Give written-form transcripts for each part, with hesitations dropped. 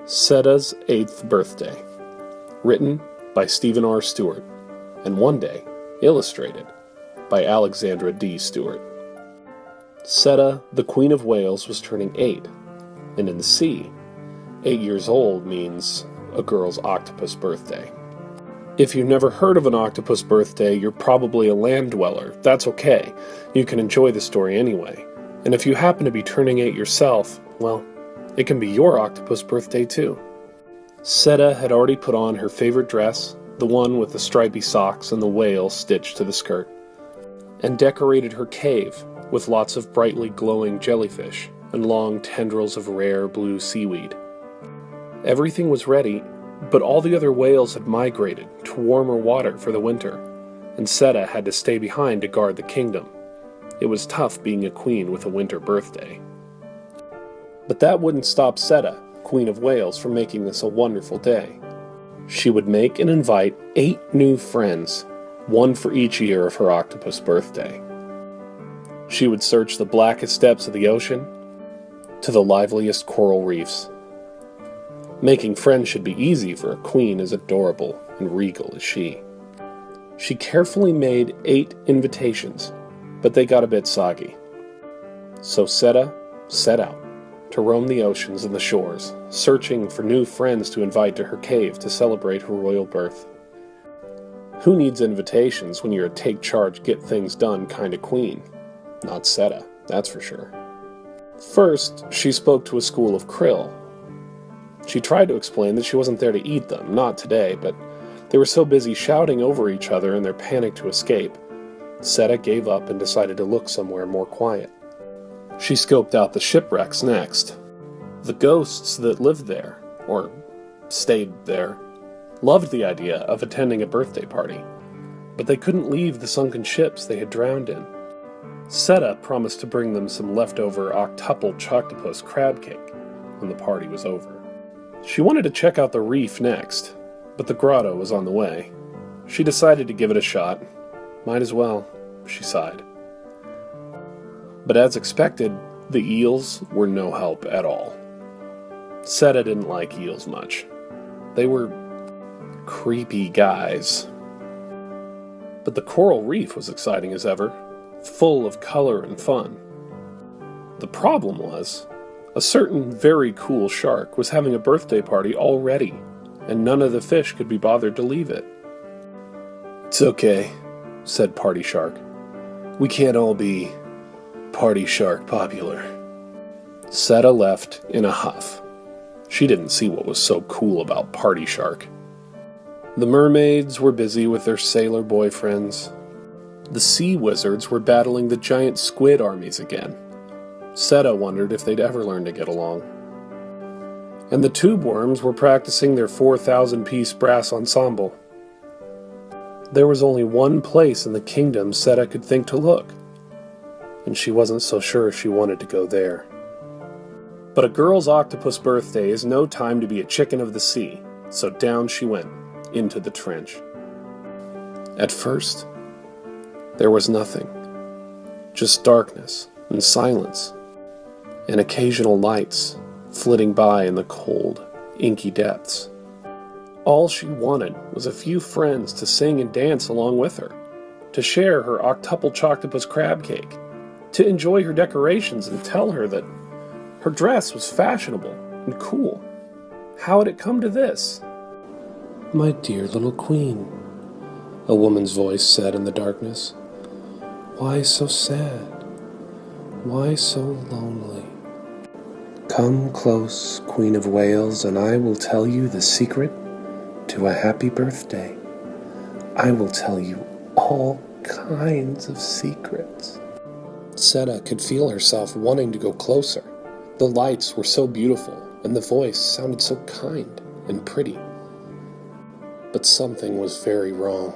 Ceta's 8th Birthday. Written by Stephen R. Stewart, and one day illustrated by Alexandra D. Stewart. Ceta, the Queen of Wales, was turning 8, and in the sea, 8 years old means a girl's octopus birthday. If you've never heard of an octopus birthday, you're probably a land dweller. That's okay. You can enjoy the story anyway. And if you happen to be turning 8 yourself, well, it can be your octopus birthday too. Ceta had already put on her favorite dress, the one with the stripy socks and the whale stitched to the skirt, and decorated her cave with lots of brightly glowing jellyfish and long tendrils of rare blue seaweed. Everything was ready, but all the other whales had migrated to warmer water for the winter, and Ceta had to stay behind to guard the kingdom. It was tough being a queen with a winter birthday. But that wouldn't stop Ceta, Queen of Wales, from making this a wonderful day. She would make and invite 8 new friends, one for each year of her octopus birthday. She would search the blackest depths of the ocean to the liveliest coral reefs. Making friends should be easy for a queen as adorable and regal as she. She carefully made 8 invitations, but they got a bit soggy. So Ceta set out to roam the oceans and the shores, searching for new friends to invite to her cave to celebrate her royal birth. Who needs invitations when you're a take-charge, get-things-done kind of queen? Not Ceta, that's for sure. First, she spoke to a school of krill. She tried to explain that she wasn't there to eat them, not today, but they were so busy shouting over each other in their panic to escape. Ceta gave up and decided to look somewhere more quiet. She scoped out the shipwrecks next. The ghosts that lived there, or stayed there, loved the idea of attending a birthday party, but they couldn't leave the sunken ships they had drowned in. Ceta promised to bring them some leftover octuple choctopus crab cake when the party was over. She wanted to check out the reef next, but the grotto was on the way. She decided to give it a shot. Might as well, she sighed. But as expected, the eels were no help at all. Ceta didn't like eels much. They were creepy guys. But the coral reef was exciting as ever, full of color and fun. The problem was, a certain very cool shark was having a birthday party already, and none of the fish could be bothered to leave it. "It's okay," said Party Shark. "We can't all be Party Shark popular." Ceta left in a huff. She didn't see what was so cool about Party Shark. The mermaids were busy with their sailor boyfriends. The sea wizards were battling the giant squid armies again. Ceta wondered if they'd ever learn to get along. And the tube worms were practicing their 4,000-piece brass ensemble. There was only one place in the kingdom Ceta could think to look, and she wasn't so sure she wanted to go there. But a girl's octopus birthday is no time to be a chicken of the sea, so down she went, into the trench. At first, there was nothing, just darkness and silence, and occasional lights flitting by in the cold, inky depths. All she wanted was a few friends to sing and dance along with her, to share her octuple choctopus crab cake, to enjoy her decorations and tell her that her dress was fashionable and cool. How had it come to this? "My dear little queen," a woman's voice said in the darkness. "Why so sad? Why so lonely? Come close, Queen of Wales, and I will tell you the secret to a happy birthday. I will tell you all kinds of secrets." Ceta could feel herself wanting to go closer. The lights were so beautiful, and the voice sounded so kind and pretty. But something was very wrong.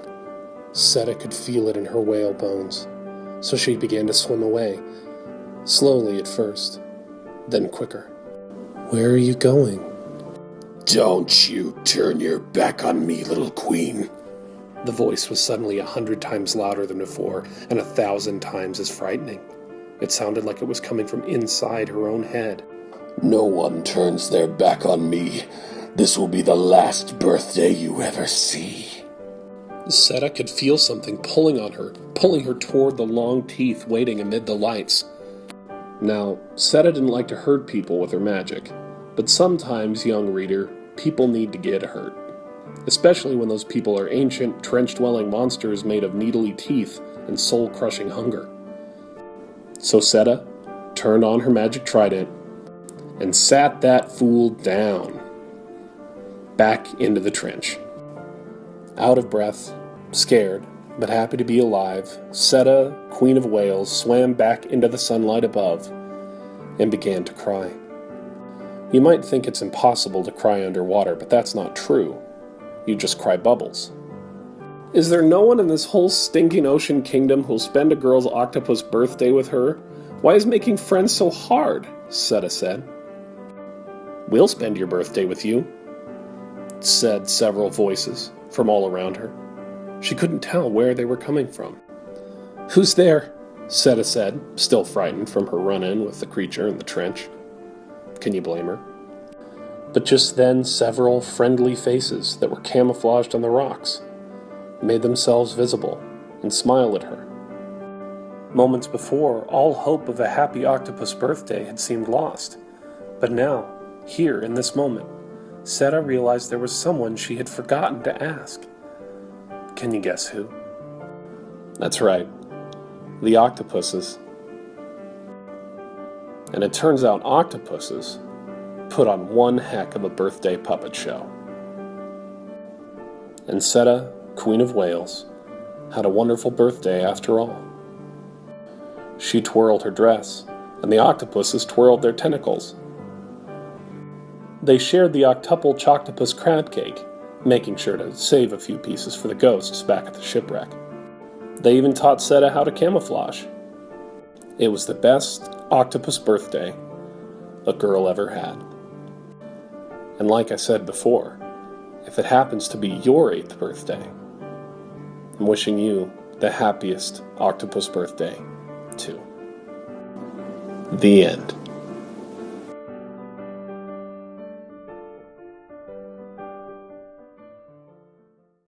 Ceta could feel it in her whale bones, so she began to swim away, slowly at first, then quicker. "Where are you going?" "Don't you turn your back on me, little queen." The voice was suddenly 100 times louder than before, and 1,000 times as frightening. It sounded like it was coming from inside her own head. No one turns their back on me. This will be the last birthday you ever see. Ceta could feel something pulling on her, pulling her toward the long teeth waiting amid the lights. Now, Ceta didn't like to hurt people with her magic, but sometimes, young reader, people need to get hurt. Especially when those people are ancient, trench-dwelling monsters made of needly teeth and soul-crushing hunger. So Ceta turned on her magic trident and sat that fool down, back into the trench. Out of breath, scared, but happy to be alive, Ceta, Queen of Whales, swam back into the sunlight above and began to cry. You might think it's impossible to cry underwater, but that's not true. You just cry bubbles. Is there no one in this whole stinking ocean kingdom who'll spend a girl's octopus birthday with her? Why is making friends so hard? Ceta said. We'll spend your birthday with you, said several voices from all around her. She couldn't tell where they were coming from. Who's there? Ceta said, still frightened from her run-in with the creature in the trench. Can you blame her? But just then several friendly faces that were camouflaged on the rocks made themselves visible and smiled at her. Moments before, all hope of a happy octopus birthday had seemed lost, but now, here in this moment, Ceta realized there was someone she had forgotten to ask. Can you guess who? That's right, the octopuses. And it turns out octopuses put on one heck of a birthday puppet show. And Ceta, Queen of Whales, had a wonderful birthday after all. She twirled her dress, and the octopuses twirled their tentacles. They shared the octuple choctopus crab cake, making sure to save a few pieces for the ghosts back at the shipwreck. They even taught Ceta how to camouflage. It was the best octopus birthday a girl ever had. And like I said before, if it happens to be your 8th birthday, I'm wishing you the happiest octopus birthday, too. The end.